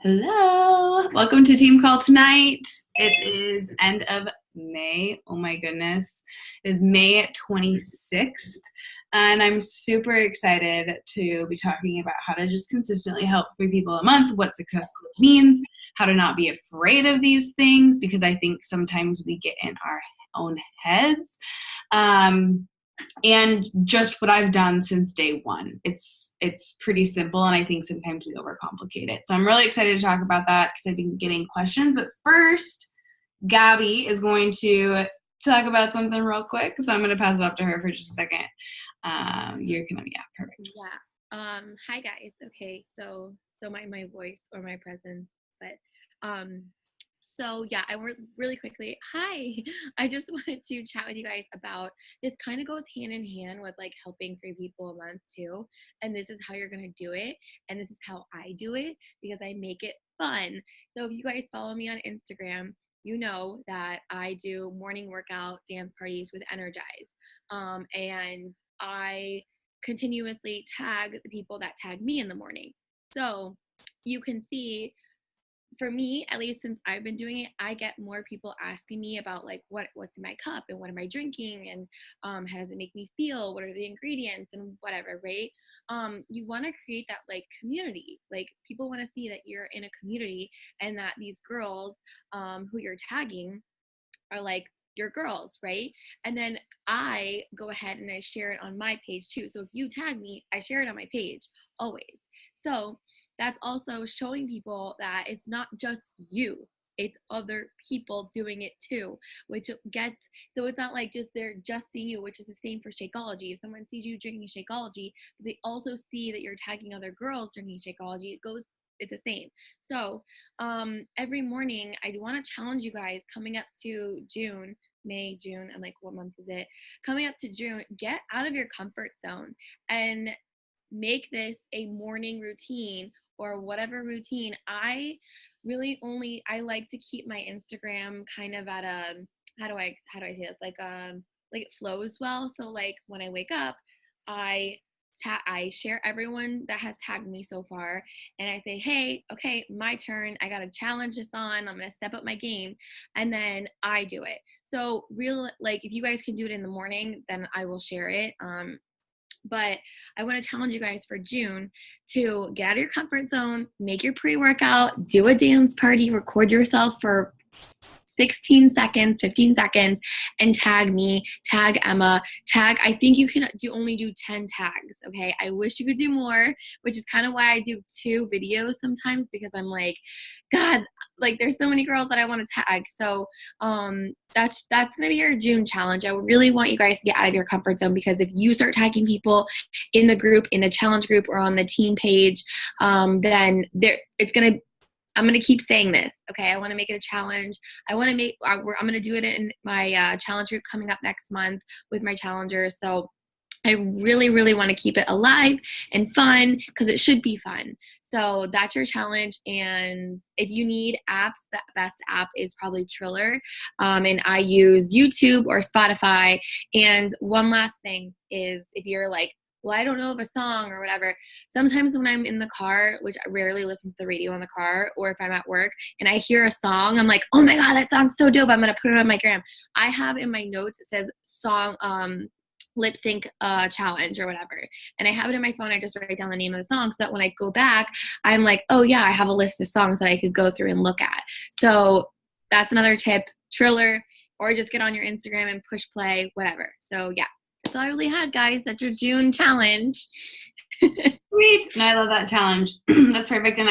Hello. Welcome to Team Call tonight. It is end of May. Oh my goodness. It is May 26th. And I'm super excited to be talking about how to just consistently help 3 people a month, what success means, how to not be afraid of these things, because I think sometimes we get in our own heads. And just what I've done since day one. It's pretty simple, and I think sometimes we overcomplicate it. So I'm really excited to talk about that because I've been getting questions. But first, Gabby is going to talk about something real quick, so I'm going to pass it up to her for just a second. You're going to, yeah, perfect. Yeah. Hi guys. Okay. So my voice or my presence, but so yeah, I work really quickly. Hi. I just wanted to chat with you guys about this. Kind of goes hand in hand with like helping 3 people a month too. And this is how you're gonna do it. And this is how I do it because I make it fun. So if you guys follow me on Instagram, you know that I do morning workout dance parties with Energize. And I continuously tag the people that tag me in the morning. So you can see, for me, at least since I've been doing it, I get more people asking me about like what's in my cup and what am I drinking and how does it make me feel? What are the ingredients and whatever, right? You want to create that like community. Like people want to see that you're in a community and that these girls who you're tagging are like your girls, right? And then I go ahead and I share it on my page too. So if you tag me, I share it on my page always. So that's also showing people that it's not just you, it's other people doing it too, which gets, so it's not like just they're just seeing you, which is the same for Shakeology. If someone sees you drinking Shakeology, they also see that you're tagging other girls drinking Shakeology. It's the same. So every morning I want to challenge you guys coming up to June, May, June. I'm like, what month is it? Coming up to June, get out of your comfort zone and make this a morning routine or whatever routine. I like to keep my Instagram kind of at a, how do I say this? Like it flows well. So like when I wake up, I share everyone that has tagged me so far, and I say, hey, okay, my turn. I got to challenge this on. I'm going to step up my game, and then I do it. So like if you guys can do it in the morning, then I will share it. But I want to challenge you guys for June to get out of your comfort zone, make your pre-workout, do a dance party, record yourself for 16 seconds, 15 seconds, and tag me, tag Emma, I think you can only do 10 tags, okay? I wish you could do more, which is kind of why I do 2 videos sometimes, because I'm like, God, like there's so many girls that I want to tag. So that's gonna be your June challenge. I really want you guys to get out of your comfort zone, because if you start tagging people in the group, in the challenge group, or on the team page, then I'm going to keep saying this. Okay. I want to make it a challenge. I'm going to do it in my challenge group coming up next month with my challengers. So I really, really want to keep it alive and fun, because it should be fun. So that's your challenge. And if you need apps, the best app is probably Triller. And I use YouTube or Spotify. And one last thing is, if you're like, well, I don't know of a song or whatever. Sometimes when I'm in the car, which I rarely listen to the radio in the car, or if I'm at work and I hear a song, I'm like, oh my God, that song's so dope. I'm going to put it on my gram. I have in my notes, it says song, lip sync challenge or whatever. And I have it in my phone. I just write down the name of the song so that when I go back, I'm like, oh yeah, I have a list of songs that I could go through and look at. So that's another tip, Triller, or just get on your Instagram and push play, whatever. So yeah. That's all I really had, guys. That's your June challenge. Sweet. No, I love that challenge. That's perfect. And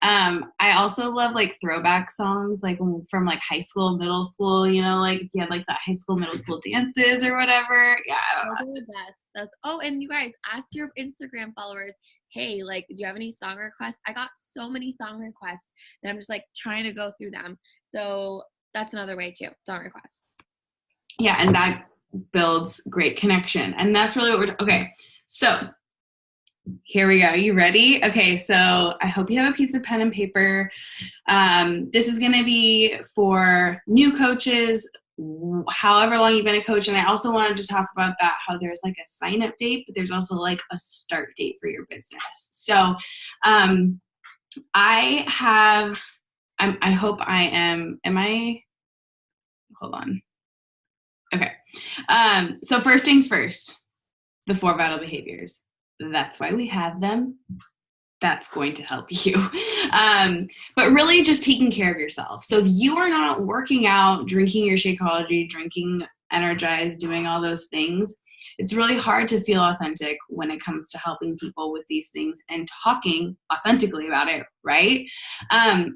I also love like throwback songs, like from like high school, middle school, you know, like if you had like that high school, middle school dances or whatever. Yeah. Those are the best. And you guys, ask your Instagram followers, hey, like, do you have any song requests? I got so many song requests that I'm just like trying to go through them. So that's another way too, song requests. Yeah. And that builds great connection. And that's really what okay. So here we go. You ready? Okay. So I hope you have a piece of pen and paper. This is going to be for new coaches, however long you've been a coach. And I also want to just talk about that, how there's like a sign up date, but there's also like a start date for your business. So, I hope I am I, hold on. Okay. So first things first, the 4 vital behaviors. That's why we have them. That's going to help you. But really just taking care of yourself. So if you are not working out, drinking your Shakeology, drinking Energize, doing all those things, it's really hard to feel authentic when it comes to helping people with these things and talking authentically about it, right? I'm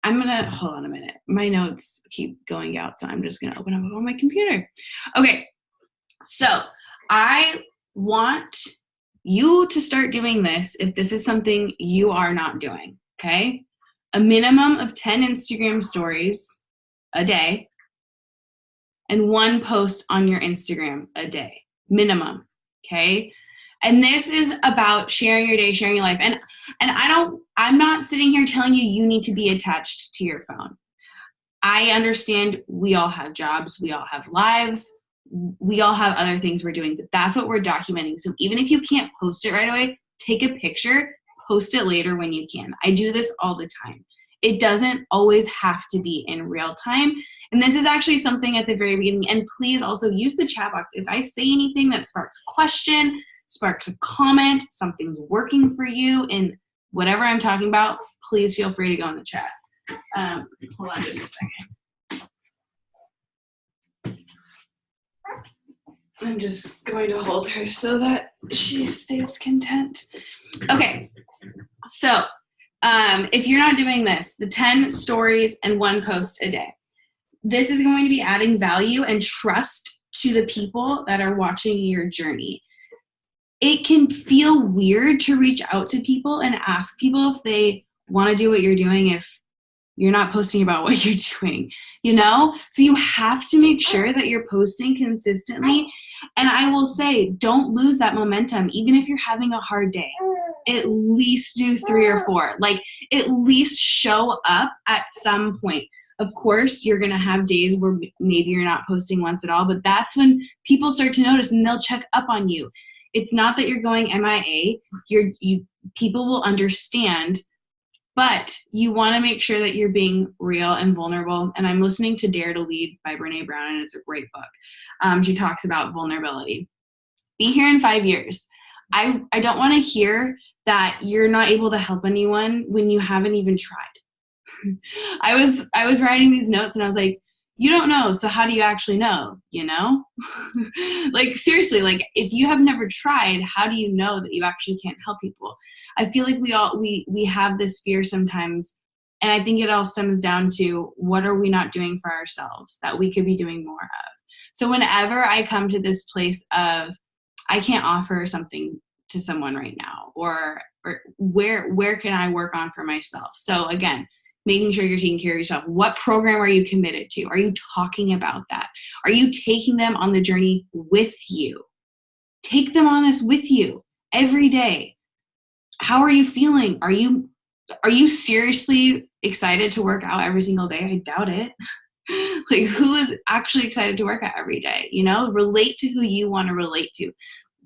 going to, hold on a minute. My notes keep going out, so I'm just going to open up on my computer. Okay, so I want you to start doing this if this is something you are not doing, okay? A minimum of 10 Instagram stories a day and 1 post on your Instagram a day, minimum, okay? And this is about sharing your day, sharing your life. And I'm not sitting here telling you need to be attached to your phone. I understand we all have jobs, we all have lives, we all have other things we're doing, but that's what we're documenting. So even if you can't post it right away, take a picture, post it later when you can. I do this all the time. It doesn't always have to be in real time. And this is actually something at the very beginning. And please also use the chat box. If I say anything that sparks a question, sparks a comment, something's working for you in whatever I'm talking about, please feel free to go in the chat. Hold on just a second. I'm just going to hold her so that she stays content. Okay, so if you're not doing this, the 10 stories and 1 post a day, this is going to be adding value and trust to the people that are watching your journey. It can feel weird to reach out to people and ask people if they want to do what you're doing if you're not posting about what you're doing, you know? So you have to make sure that you're posting consistently. And I will say, don't lose that momentum. Even if you're having a hard day, at least do 3 or 4. Like, at least show up at some point. Of course, you're going to have days where maybe you're not posting once at all, but that's when people start to notice and they'll check up on you. It's not that you're going MIA. People will understand. But you want to make sure that you're being real and vulnerable. And I'm listening to Dare to Lead by Brene Brown, and it's a great book. She talks about vulnerability. Be here in 5 years. I don't want to hear that you're not able to help anyone when you haven't even tried. I was writing these notes and I was like, you don't know, so how do you actually know, you know? Like, seriously, like, if you have never tried, how do you know that you actually can't help people? I feel like we have this fear sometimes, and I think it all stems down to what are we not doing for ourselves that we could be doing more of? So whenever I come to this place of, I can't offer something to someone right now, or where can I work on for myself? So again, making sure you're taking care of yourself. What program are you committed to? Are you talking about that? Are you taking them on the journey with you? Take them on this with you every day. How are you feeling? Are you seriously excited to work out every single day? I doubt it. Like, who is actually excited to work out every day? You know, relate to who you want to relate to.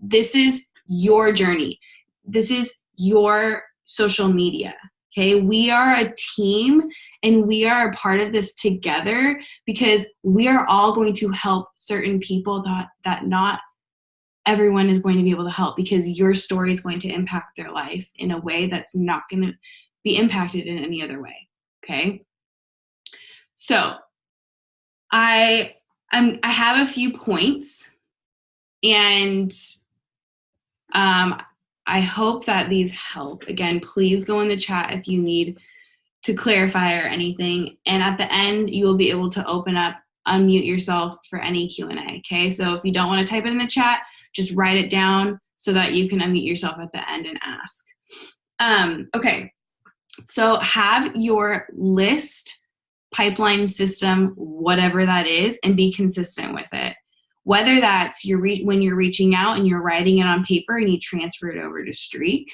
This is your journey. This is your social media. Okay, we are a team and we are a part of this together because we are all going to help certain people that not everyone is going to be able to help, because your story is going to impact their life in a way that's not going to be impacted in any other way. Okay, so I have a few points, and I hope that these help. Again, please go in the chat if you need to clarify or anything. And at the end, you will be able to unmute yourself for any Q&A, okay? So if you don't want to type it in the chat, just write it down so that you can unmute yourself at the end and ask. Okay, so have your list, pipeline system, whatever that is, and be consistent with it. Whether that's when you're reaching out and you're writing it on paper and you transfer it over to Streak.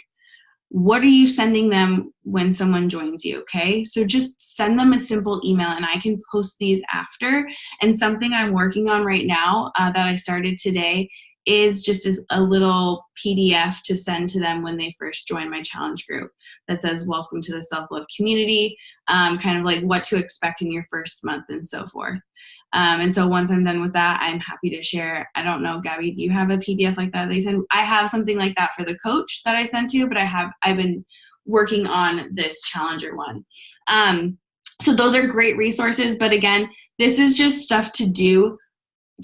What are you sending them when someone joins you, okay? So just send them a simple email, and I can post these after. And something I'm working on right now that I started today is just as a little PDF to send to them when they first join my challenge group that says, welcome to the self-love community, kind of like what to expect in your first month and so forth. And so once I'm done with that, I'm happy to share. I don't know, Gabby, do you have a PDF like that they send? I have something like that for the coach that I sent to, but I've been working on this challenger one. So those are great resources. But again, this is just stuff to do,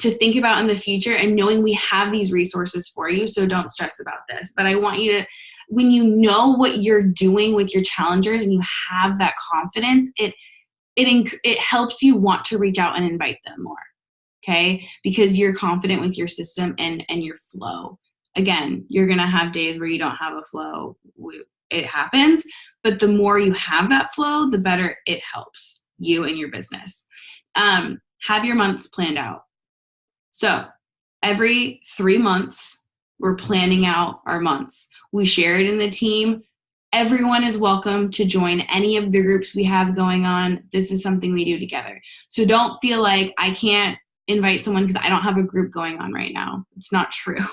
to think about in the future, and knowing we have these resources for you. So don't stress about this. But I want you to, when you know what you're doing with your challengers and you have that confidence, it helps you want to reach out and invite them more. Okay. Because you're confident with your system and your flow. Again, you're going to have days where you don't have a flow. It happens, but the more you have that flow, the better it helps you and your business. Have your months planned out. So every 3 months, we're planning out our months. We share it in the team. Everyone is welcome to join any of the groups we have going on. This is something we do together. So don't feel like I can't invite someone because I don't have a group going on right now. It's not true.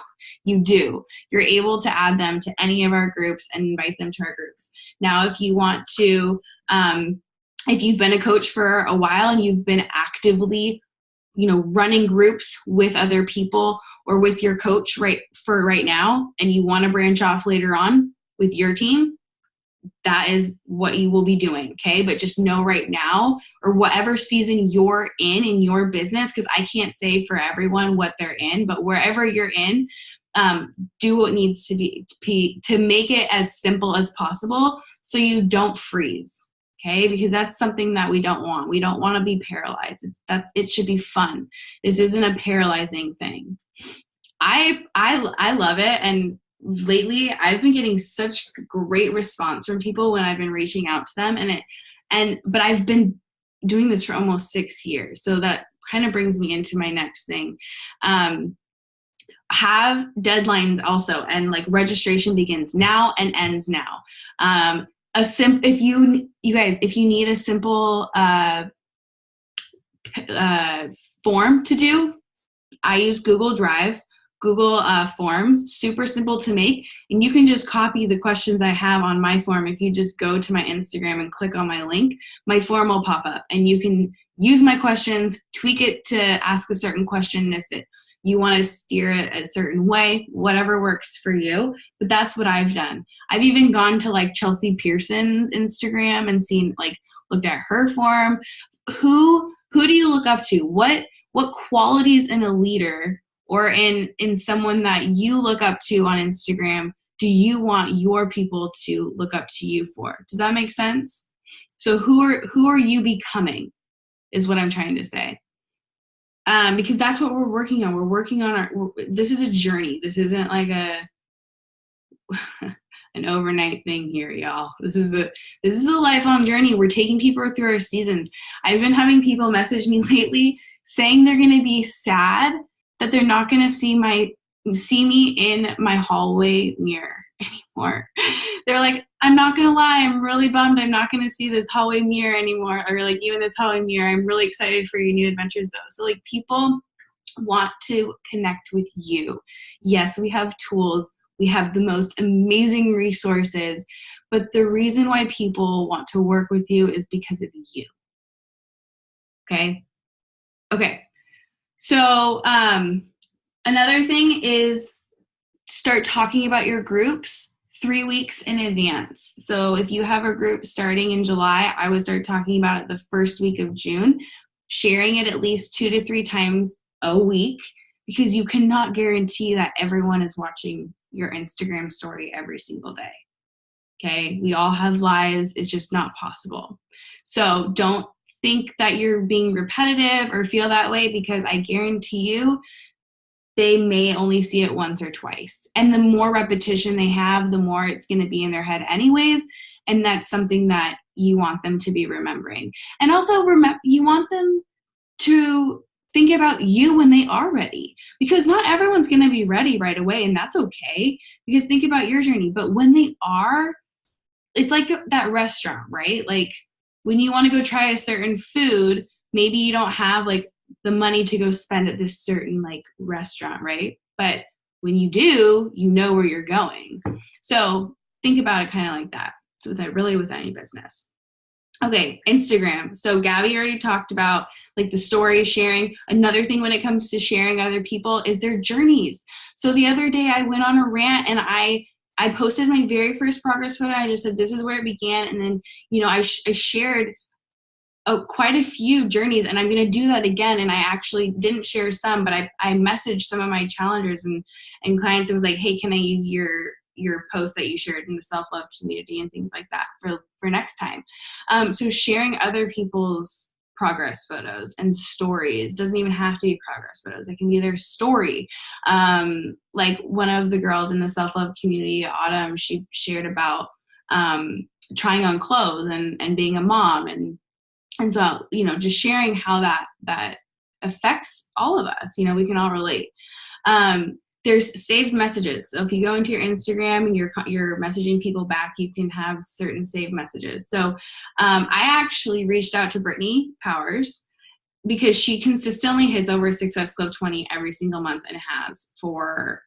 You do. You're able to add them to any of our groups and invite them to our groups. Now, if you want to, if you've been a coach for a while and you've been actively, running groups with other people or with your coach right now, and you want to branch off later on with your team, that is what you will be doing. Okay. But just know right now, or whatever season you're in your business, because I can't say for everyone what they're in, but wherever you're in, do what needs to be to make it as simple as possible so you don't freeze. Okay. Because that's something that we don't want. We don't want to be paralyzed. It should be fun. This isn't a paralyzing thing. I love it. And lately I've been getting such great response from people when I've been reaching out to them, but I've been doing this for almost 6 years. So that kind of brings me into my next thing. Have deadlines also, and like registration begins now and ends now. If you need a simple form to do, I use Google Drive. Google Forms, super simple to make, and you can just copy the questions I have on my form. If you just go to my Instagram and click on my link, my form will pop up, and you can use my questions, tweak it to ask a certain question if you want to steer it a certain way, whatever works for you. But that's what I've done. I've even gone to like Chelsea Pearson's Instagram and looked at her form. Who do you look up to? What qualities in a leader or in someone that you look up to on Instagram do you want your people to look up to you for? Does that make sense? So who are you becoming is what I'm trying to say. Because that's what we're working on. We're working on this is a journey. This isn't like an overnight thing here, y'all. This is a lifelong journey. We're taking people through our seasons. I've been having people message me lately saying they're going to be sad that they're not going to see me in my hallway mirror anymore. They're like, I'm not going to lie, I'm really bummed I'm not going to see this hallway mirror anymore, or like even this hallway mirror. I'm really excited for your new adventures though. So like people want to connect with you. Yes, we have tools. We have the most amazing resources, but the reason why people want to work with you is because of you. Okay. So another thing is start talking about your groups 3 weeks in advance. So if you have a group starting in July, I would start talking about it the first week of June, sharing it at least 2 to 3 times a week, because you cannot guarantee that everyone is watching your Instagram story every single day. Okay. We all have lives. It's just not possible. So don't think that you're being repetitive or feel that way, because I guarantee you they may only see it once or twice. And the more repetition they have, the more it's going to be in their head anyways. And that's something that you want them to be remembering. And also you want them to think about you when they are ready, because not everyone's going to be ready right away. And that's okay, because think about your journey. But when they are, it's like that restaurant, right? Like when you want to go try a certain food, maybe you don't have like the money to go spend at this certain like restaurant, right? But when you do, you know where you're going. So think about it kind of like that. So with any business. Okay, Instagram. So Gabby already talked about like the story sharing. Another thing when it comes to sharing other people is their journeys. So the other day I went on a rant and I posted my very first progress photo. I just said, this is where it began. And then, I shared quite a few journeys, and I'm going to do that again. And I actually didn't share some, but I messaged some of my challengers and clients and was like, hey, can I use your post that you shared in the self-love community and things like that for next time. So sharing other people's progress photos and stories doesn't even have to be progress photos. It can be their story. Like one of the girls in the self-love community, Autumn, she shared about trying on clothes and being a mom. And so, just sharing how that affects all of us, we can all relate. There's saved messages. So if you go into your Instagram and you're messaging people back, you can have certain saved messages. So I actually reached out to Brittany Powers because she consistently hits over Success Club 20 every single month and has for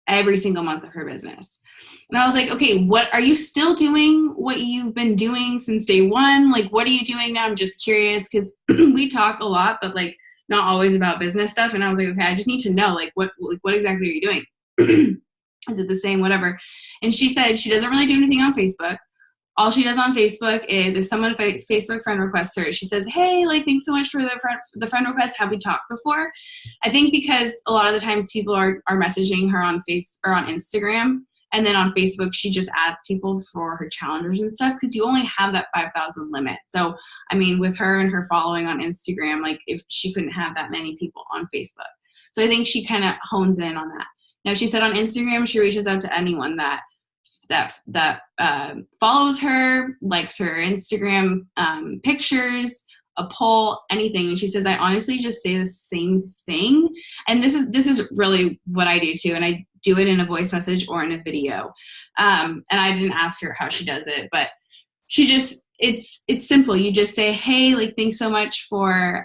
every single month of her business. And I was like, okay, what are you still doing what you've been doing since day one? Like, what are you doing now? I'm just curious because we talk a lot, but like not always about business stuff. And I was like, okay, I just need to know, like, what exactly are you doing? Is it the same, whatever? And she said she doesn't really do anything on Facebook. All she does on Facebook is if someone Facebook friend requests her, she says, hey, like, thanks so much for the friend request. Have we talked before? I think because a lot of the times people are messaging her on Instagram. And then on Facebook, she just adds people for her challengers and stuff because you only have that 5,000 limit. So, I mean, with her and her following on Instagram, like if she couldn't have that many people on Facebook. So I think she kind of hones in on that. Now, she said on Instagram, she reaches out to anyone that follows her, likes her Instagram pictures, a poll, anything. And she says, I honestly just say the same thing. And this is really what I do too. And I do it in a voice message or in a video. And I didn't ask her how she does it, but she just, it's simple. You just say, hey, like, thanks so much for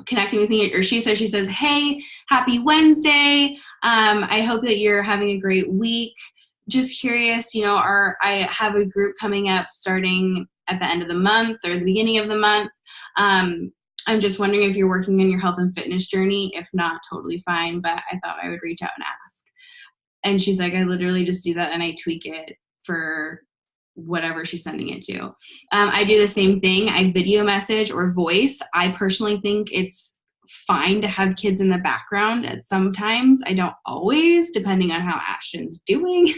connecting with me. Or she says, hey, happy Wednesday. I hope that you're having a great week. Just curious, I have a group coming up starting at the end of the month or the beginning of the month. I'm just wondering if you're working on your health and fitness journey. If not, totally fine, but I thought I would reach out and ask. And she's like, I literally just do that and I tweak it for whatever she's sending it to. I do the same thing. I video message or voice. I personally think it's fine to have kids in the background at sometimes. I don't always, depending on how Ashton's doing.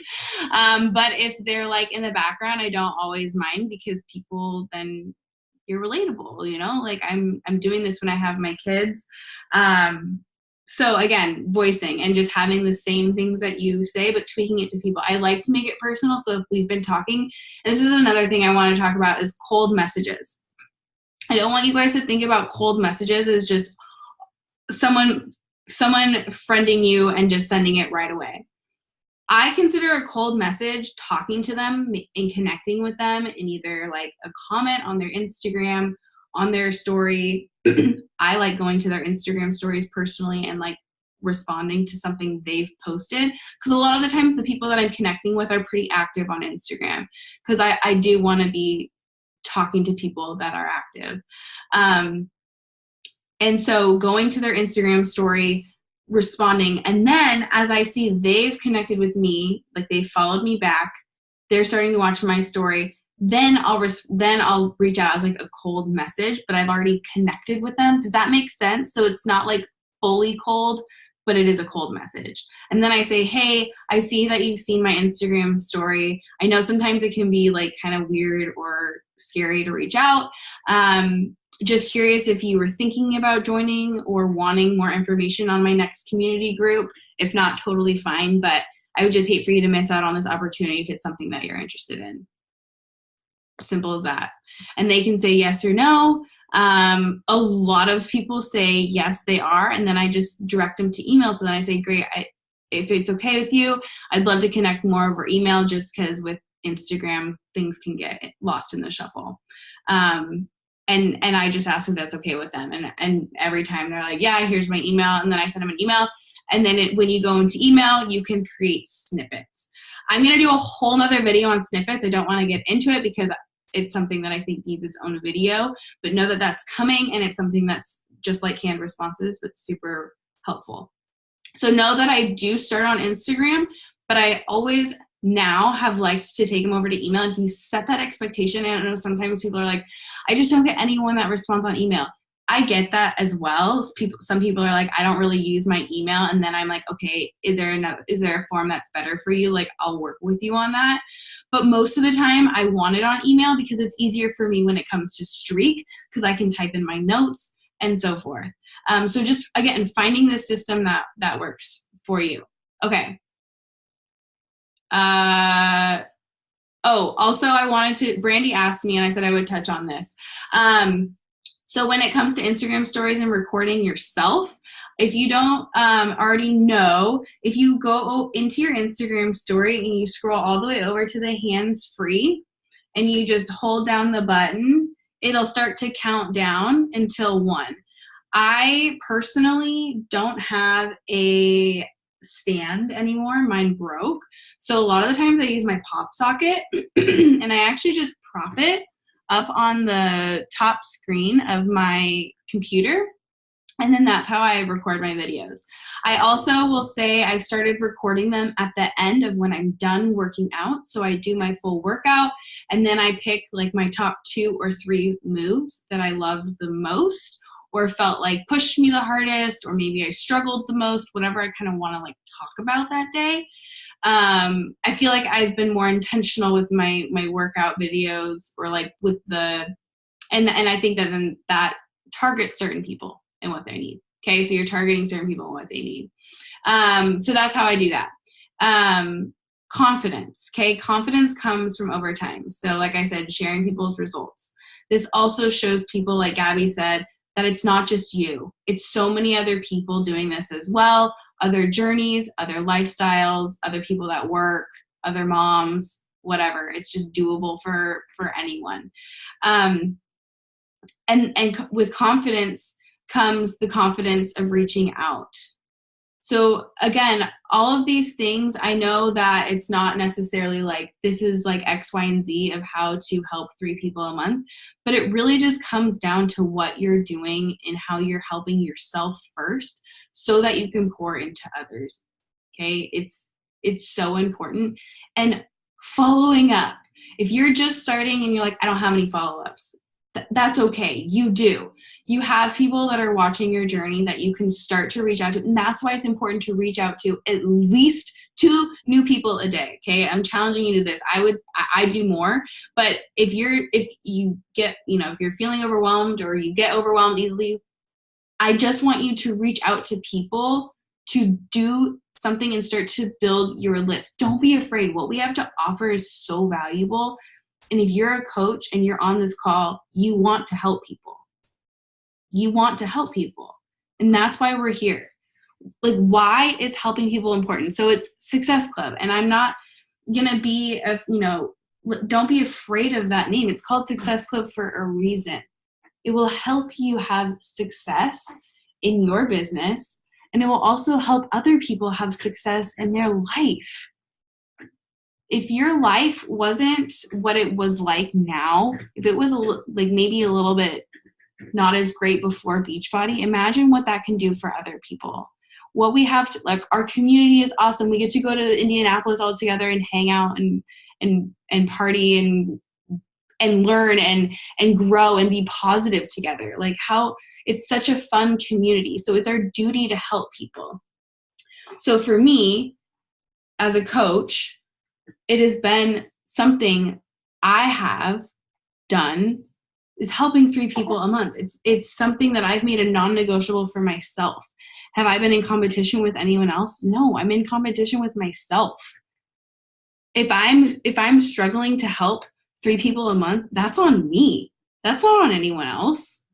But if they're like in the background, I don't always mind because people then you're relatable, like I'm doing this when I have my kids. So again, voicing and just having the same things that you say, but tweaking it to people. I like to make it personal. So if we've been talking, and this is another thing I want to talk about is cold messages. I don't want you guys to think about cold messages as just someone friending you and just sending it right away. I consider a cold message talking to them and connecting with them in either like a comment on their Instagram, on their story. I like going to their Instagram stories personally and like responding to something they've posted. Because a lot of the times the people that I'm connecting with are pretty active on Instagram because I do want to be talking to people that are active. And so going to their Instagram story, responding, and then as I see they've connected with me, like they followed me back, they're starting to watch my story, then I'll reach out as like a cold message, but I've already connected with them. Does that make sense? So it's not like fully cold, but it is a cold message. And then I say, hey, I see that you've seen my Instagram story. I know sometimes it can be like kind of weird or scary to reach out. Just curious if you were thinking about joining or wanting more information on my next community group. If not, totally fine, but I would just hate for you to miss out on this opportunity if it's something that you're interested in. Simple as that. And they can say yes or no. A lot of people say yes, they are, and then I just direct them to email. So then I say, great, if it's okay with you, I'd love to connect more over email just because with Instagram, things can get lost in the shuffle. And I just ask if that's okay with them. And every time they're like, yeah, here's my email. And then I send them an email. And then when you go into email, you can create snippets. I'm going to do a whole nother video on snippets. I don't want to get into it because it's something that I think needs its own video, but know that that's coming, and it's something that's just like canned responses, but super helpful. So know that I do start on Instagram, but I always now have liked to take them over to email. And you set that expectation. I know sometimes people are like, I just don't get anyone that responds on email. I get that as well. Some people are like, I don't really use my email. And then I'm like, okay, is there a form that's better for you? Like, I'll work with you on that. But most of the time I want it on email because it's easier for me when it comes to Streak, because I can type in my notes and so forth. So just, again, finding the system that works for you. Okay. Also Brandy asked me, and I said I would touch on this. So when it comes to Instagram stories and recording yourself, if you don't already know, if you go into your Instagram story and you scroll all the way over to the hands free and you just hold down the button, it'll start to count down until 1. I personally don't have a stand anymore. Mine broke. So a lot of the times I use my pop socket and I actually just prop it up on the top screen of my computer. And then that's how I record my videos. I also will say I started recording them at the end of when I'm done working out. So I do my full workout and then I pick like my top 2 or 3 moves that I loved the most or felt like pushed me the hardest, or maybe I struggled the most, whatever I kind of want to like talk about that day. I feel like I've been more intentional with my workout videos, or like with and I think that then that targets certain people and what they need. Okay, so you're targeting certain people and what they need. So that's how I do that. Confidence. Okay, confidence comes from over time. So like I said, sharing people's results. This also shows people, like Gabby said, that it's not just you. It's so many other people doing this as well. Other journeys, other lifestyles, other people that work, other moms, whatever. It's just doable for anyone. And with confidence comes the confidence of reaching out. So again, all of these things, I know that it's not necessarily like this is like X, Y, and Z of how to help 3 people a month, but it really just comes down to what you're doing and how you're helping yourself first so that you can pour into others. Okay, it's so important. And following up. If you're just starting and you're like, I don't have any follow-ups, that's okay. You do. You have people that are watching your journey that you can start to reach out to. And that's why it's important to reach out to at least 2 new people a day. Okay. I'm challenging you to this. I do more, but if you get, if you're feeling overwhelmed or you get overwhelmed easily, I just want you to reach out to people to do something and start to build your list. Don't be afraid. What we have to offer is so valuable. And if you're a coach and you're on this call, you want to help people. You want to help people. And that's why we're here. Like, why is helping people important? So it's Success Club. And I'm not going to be, don't be afraid of that name. It's called Success Club for a reason. It will help you have success in your business. And it will also help other people have success in their life. If your life wasn't what it was like now, if it was maybe a little bit not as great before Beachbody, imagine what that can do for other people. What we have to, like, our community is awesome. We get to go to Indianapolis all together and hang out and party and learn and grow and be positive together. Like, how it's such a fun community. So it's our duty to help people. So for me, as a coach, it has been something I have done is helping 3 people a month. It's something that I've made a non-negotiable for myself. Have I been in competition with anyone else? No, I'm in competition with myself. If I'm struggling to help 3 people a month, that's on me. That's not on anyone else.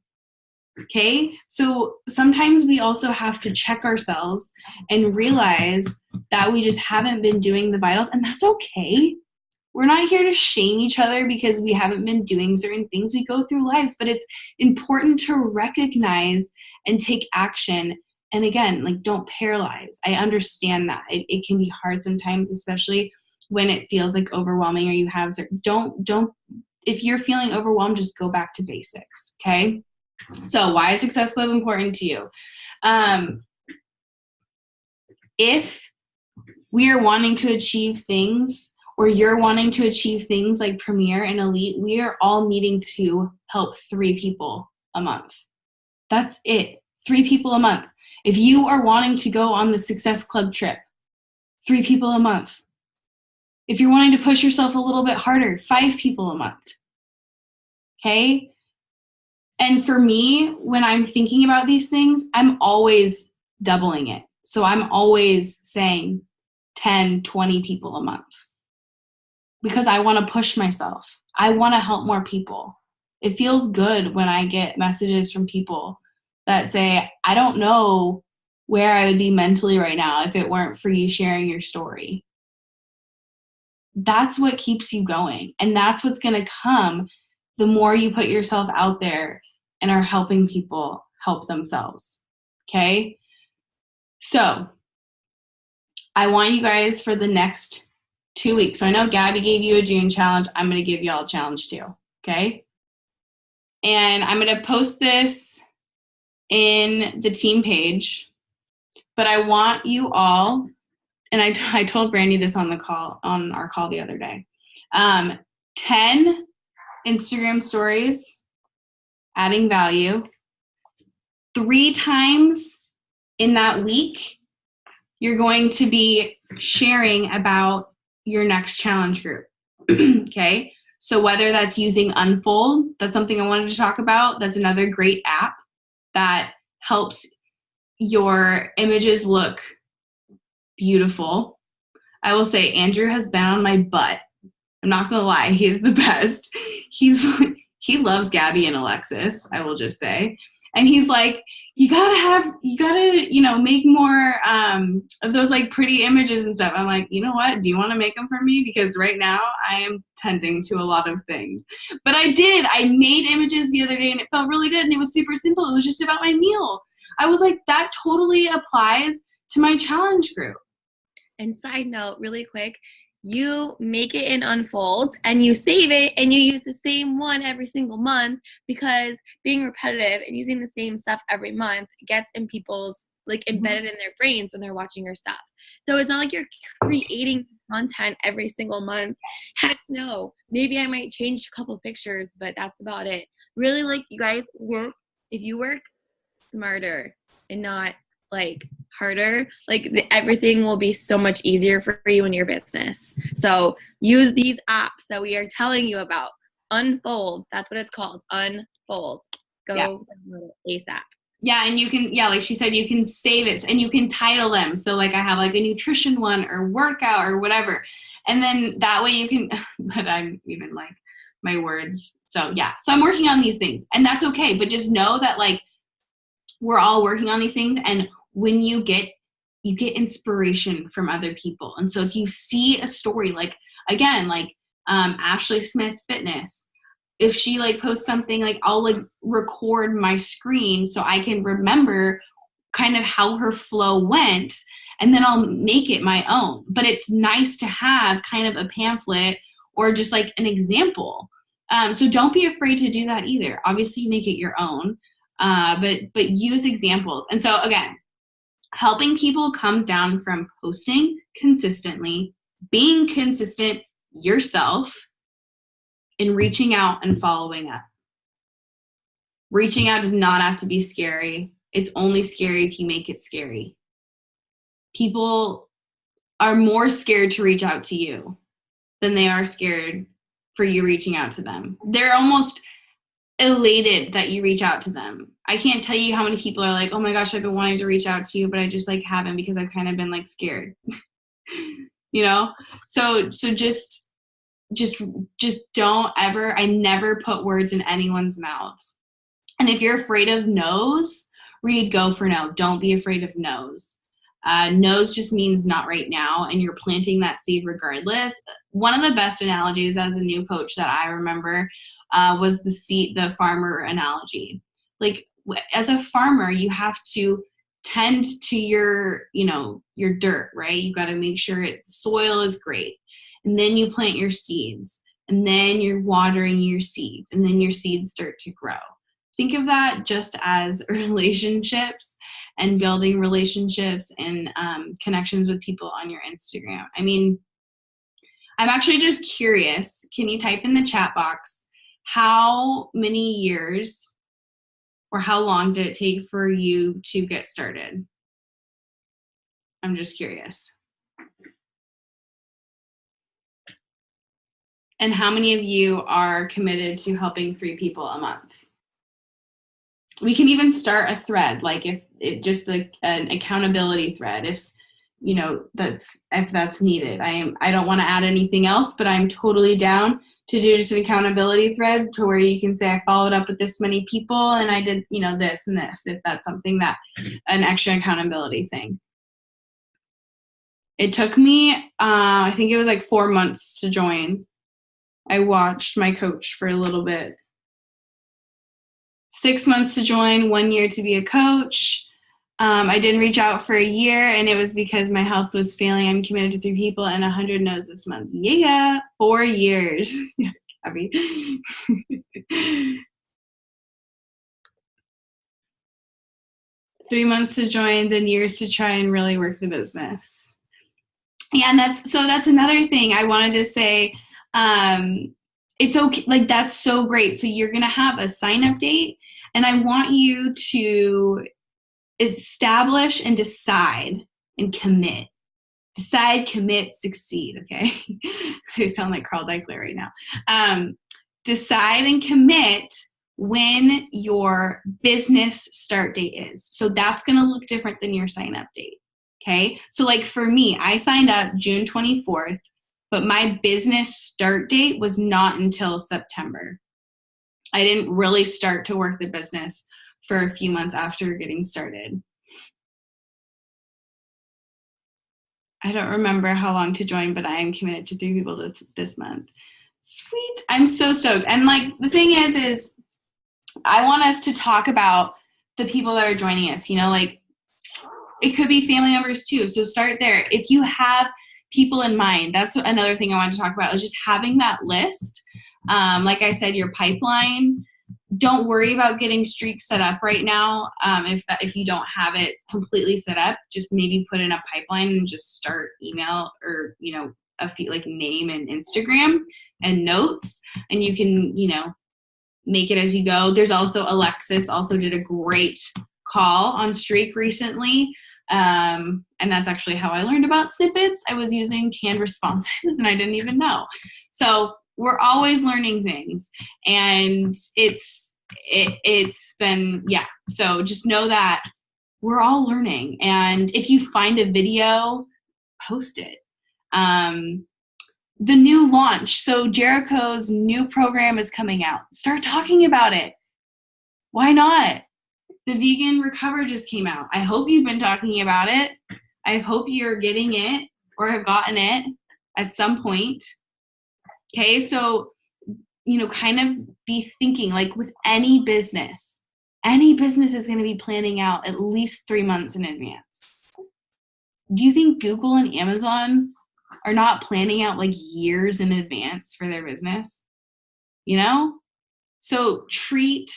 Okay? So sometimes we also have to check ourselves and realize that we just haven't been doing the vitals, and that's okay. We're not here to shame each other because we haven't been doing certain things. We go through lives, but it's important to recognize and take action And again, like, don't paralyze. I understand that it can be hard sometimes, especially when it feels like overwhelming or you have don't if you're feeling overwhelmed, just go back to basics. Okay. So why is Success Club important to you? If we are wanting to achieve things, or you're wanting to achieve things like Premier and Elite, we are all needing to help 3 people a month. That's it. 3 people a month. If you are wanting to go on the Success Club trip, 3 people a month. If you're wanting to push yourself a little bit harder, 5 people a month. Okay? And for me, when I'm thinking about these things, I'm always doubling it. So I'm always saying 10, 20 people a month because I want to push myself. I want to help more people. It feels good when I get messages from people that say, I don't know where I would be mentally right now if it weren't for you sharing your story. That's what keeps you going. And that's what's going to come the more you put yourself out there and are helping people help themselves. Okay? So I want you guys for the next 2 weeks. So I know Gabby gave you a June challenge. I'm going to give y'all a challenge too. Okay? And I'm going to post this in the team page. But I want you all, and I told Brandy this on our call the other day. 10 Instagram stories, adding value. 3 times in that week, you're going to be sharing about your next challenge group. Okay? So whether that's using Unfold, that's something I wanted to talk about. That's another great app that helps your images look beautiful. I will say Andrew has been on my butt. I'm not gonna lie, he is the best. He loves Gabby and Alexis, I will just say. And he's like, you gotta, make more of those like pretty images and stuff. I'm like, you know what? Do you want to make them for me? Because right now I am tending to a lot of things. But I made images the other day and it felt really good and it was super simple. It was just about my meal. I was like, that totally applies to my challenge group. And side note, really quick, you make it in Unfold and you save it and you use the same one every single month, because being repetitive and using the same stuff every month gets in people's, like, embedded in their brains when they're watching your stuff. So it's not like you're creating content every single month. Heck no. Maybe I might change a couple pictures, but that's about it. Really, like, you guys if you work smarter and not like harder, like everything will be so much easier for you in your business. So use these apps that we are telling you about. Unfold, that's what it's called. Unfold. Go download it ASAP. Yeah, and you can, like she said, you can save it and you can title them. So like I have like a nutrition one or workout or whatever. And then that way you can, but I'm even like my words. So yeah, so I'm working on these things and that's okay. But just know that like we're all working on these things. And when you get inspiration from other people. And so if you see a story, like again, like Ashley Smith Fitness, if she like posts something, like I'll like record my screen so I can remember kind of how her flow went, and then I'll make it my own. But it's nice to have kind of a pamphlet or just like an example. So don't be afraid to do that either. Obviously make it your own, but use examples. And so again, helping people comes down from posting consistently, being consistent yourself, and reaching out and following up. Reaching out does not have to be scary. It's only scary if you make it scary. People are more scared to reach out to you than they are scared for you reaching out to them. They're almost elated that you reach out to them. I can't tell you how many people are like, oh my gosh, I've been wanting to reach out to you, but I just like haven't because I've kind of been like scared. So just don't ever, I never put words in anyone's mouths. And if you're afraid of no's, read go for no. Don't be afraid of no's. No's just means not right now, and you're planting that seed regardless. One of the best analogies as a new coach that I remember was the farmer analogy. Like as a farmer, you have to tend to your, your dirt, right? You got to make sure soil is great. And then you plant your seeds, and then you're watering your seeds, and then your seeds start to grow. Think of that just as relationships and building relationships and connections with people on your Instagram. I mean, I'm actually just curious. Can you type in the chat box, how many years or how long did it take for you to get started? I'm just curious. And how many of you are committed to helping 3 people a month? We can even start a thread, like if it just like an accountability thread, if that's needed. I don't want to add anything else, but I'm totally down to do just an accountability thread to where you can say I followed up with this many people and I did this and this, if that's something that an extra accountability thing. It took me I think it was like 4 months to join. I watched my coach for a little bit. 6 months to join, 1 year to be a coach. I didn't reach out for a year, and it was because my health was failing. I'm committed to 3 people and 100 no's this month. Yeah, 4 years. Abby. 3 months to join, then years to try and really work the business. Yeah, and that's another thing I wanted to say. It's okay, like that's so great. So you're gonna have a sign-up date, and I want you to establish and decide and commit. Decide, commit, succeed, okay? I sound like Carl Deichler right now. Decide and commit when your business start date is. So that's going to look different than your sign-up date, okay? So like for me, I signed up June 24th, but my business start date was not until September. I didn't really start to work the business for a few months after getting started. I don't remember how long to join, but I am committed to 3 people this month. Sweet. I'm so stoked. And like the thing is I want us to talk about the people that are joining us, like it could be family members too. So start there. If you have people in mind, that's another thing I wanted to talk about, is just having that list. Like I said, your pipeline. Don't worry about getting streaks set up right now. If you don't have it completely set up, just maybe put in a pipeline and just start email or, a few like name and Instagram and notes, and you can, make it as you go. There's also Alexis also did a great call on Streak recently. And that's actually how I learned about snippets. I was using canned responses and I didn't even know. So we're always learning things, and it's been, so just know that we're all learning. And if you find a video, post it. The new launch. So Jericho's new program is coming out. Start talking about it. Why not? The Vegan Recover just came out. I hope you've been talking about it. I hope you're getting it or have gotten it at some point. Okay, so, kind of be thinking, like with any business is going to be planning out at least 3 months in advance. Do you think Google and Amazon are not planning out like years in advance for their business? So treat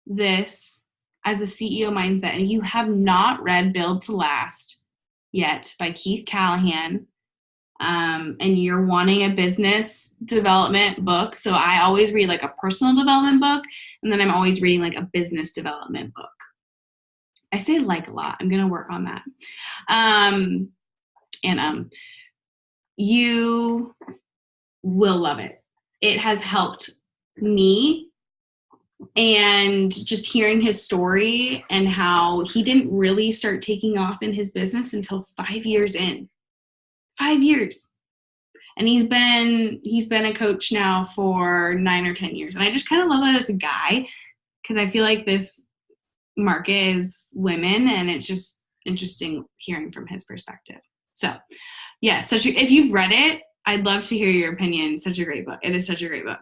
this as a CEO mindset. And if you have not read Build to Last yet by Keith Callahan, and you're wanting a business development book, so I always read like a personal development book, and then I'm always reading like a business development book. I say like a lot. I'm going to work on that. You will love it. It has helped me, and just hearing his story and how he didn't really start taking off in his business until 5 years in. 5 years. And he's been a coach now for 9 or 10 years. And I just kind of love that as a guy, because I feel like this market is women, and it's just interesting hearing from his perspective. So yeah, if you've read it, I'd love to hear your opinion. Such a great book. It is such a great book.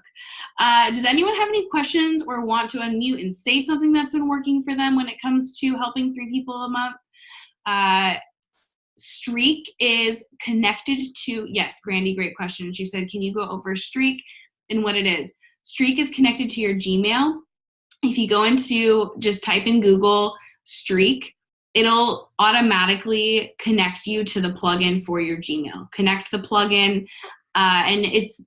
Does anyone have any questions or want to unmute and say something that's been working for them when it comes to helping 3 people a month? Streak is connected to, yes, Grandy, great question. She said, can you go over Streak and what it is? Streak is connected to your Gmail. If you go into, just type in Google Streak, it'll automatically connect you to the plugin for your Gmail. Connect the plugin, and it's,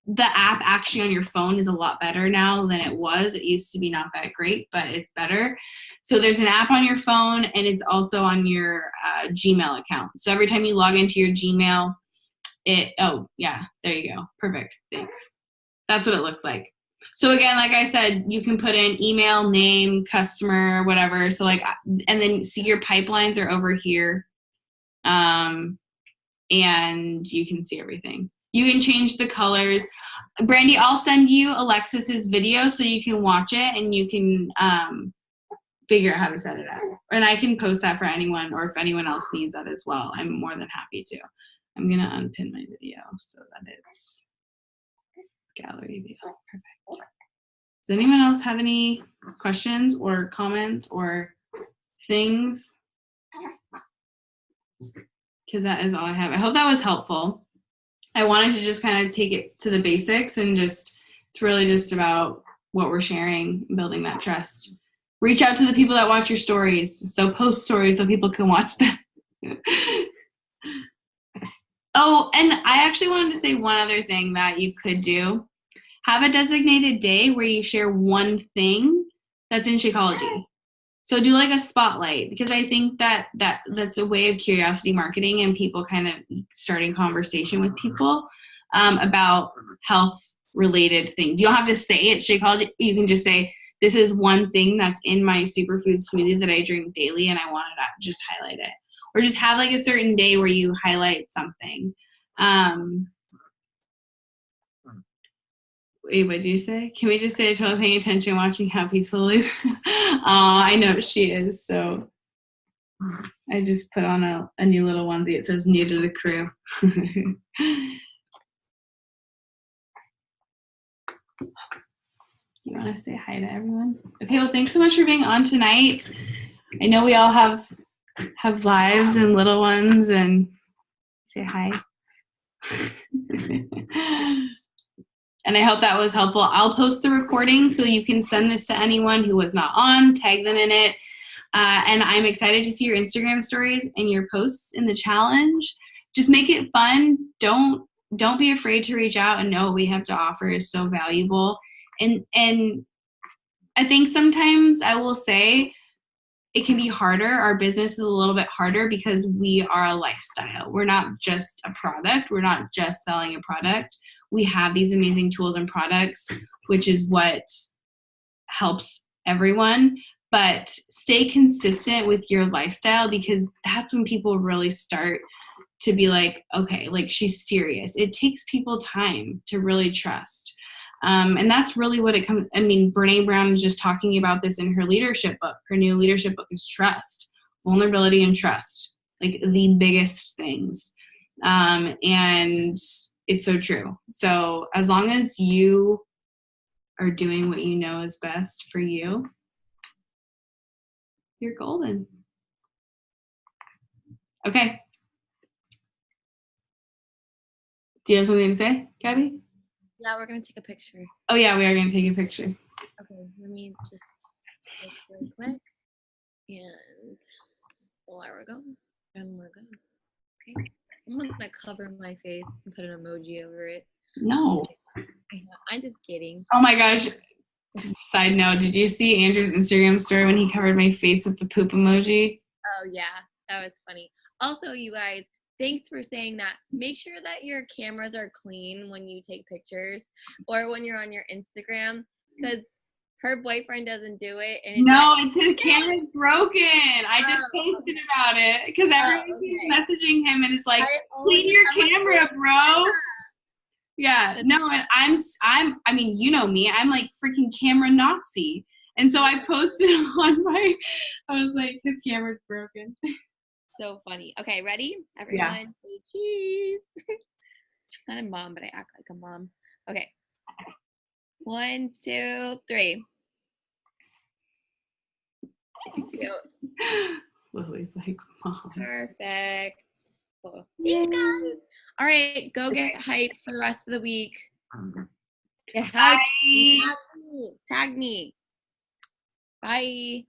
the app actually on your phone is a lot better now than it was. It used to be not that great, but it's better. So there's an app on your phone, and it's also on your Gmail account. So every time you log into your Gmail, oh yeah, there you go. Perfect, thanks. That's what it looks like. So again, like I said, you can put in email, name, customer, whatever. So like, and then see your pipelines are over here. And you can see everything. You can change the colors. Brandy, I'll send you Alexis's video so you can watch it and you can figure out how to set it up. And I can post that for anyone, or if anyone else needs that as well, I'm more than happy to. I'm gonna unpin my video so that it's gallery view. Perfect. Does anyone else have any questions or comments or things? Because that is all I have. I hope that was helpful. I wanted to just kind of take it to the basics and just, it's really just about what we're sharing, building that trust. Reach out to the people that watch your stories. So post stories so people can watch them. Oh, and I actually wanted to say one other thing that you could do. Have a designated day where you share one thing that's in Shakeology. So do like a spotlight, because I think that's a way of curiosity marketing and people kind of starting conversation with people about health related things. You don't have to say it's Shakeology. You can just say, this is one thing that's in my superfood smoothie that I drink daily and I wanted to just highlight it. Or just have like a certain day where you highlight something. Wait, what did you say? Can we just say I'm totally paying attention, watching how peaceful it is? I know she is, so I just put on a new little onesie. It says new to the crew. You want to say hi to everyone? Okay, well, thanks so much for being on tonight. I know we all have lives and little ones, and say hi. And I hope that was helpful. I'll post the recording so you can send this to anyone who was not on, tag them in it. And I'm excited to see your Instagram stories and your posts in the challenge. Just make it fun. Don't be afraid to reach out and know what we have to offer is so valuable. And I think sometimes I will say it can be harder. Our business is a little bit harder because we are a lifestyle. We're not just a product. We're not just selling a product. We have these amazing tools and products, which is what helps everyone. But stay consistent with your lifestyle, because that's when people really start to be like, okay, like she's serious. It takes people time to really trust. And that's really what it comes. I mean, Brene Brown is just talking about this in her leadership book. Her new leadership book is trust, vulnerability, and trust, like the biggest things. And it's so true. So as long as you are doing what you know is best for you, you're golden. Okay. Do you have something to say, Gabby? Yeah, we're going to take a picture. Oh, yeah, we are going to take a picture. Okay, let me just look really quick. And there we go. And we're good. Okay. I'm going to cover my face and put an emoji over it. No. I'm just kidding. Oh, my gosh. Side note, did you see Andrew's Instagram story when he covered my face with the poop emoji? Oh, yeah. That was funny. Also, you guys, thanks for saying that. Make sure that your cameras are clean when you take pictures or when you're on your Instagram, because her boyfriend doesn't do it. And it's his camera's broken. I just posted about it because everyone keeps messaging him and is like, clean your camera, bro. Yeah, no, and I mean, you know me, I'm like freaking camera Nazi. And so I posted on I was like, his camera's broken. So funny. Okay, ready? Everyone, say cheese. Not a mom, but I act like a mom. Okay. 1, 2, 3. Cute. Lily's like, Perfect. Cool. Thanks, guys. All right, go get hype for the rest of the week. Get hyped. Bye. Tag me. Bye.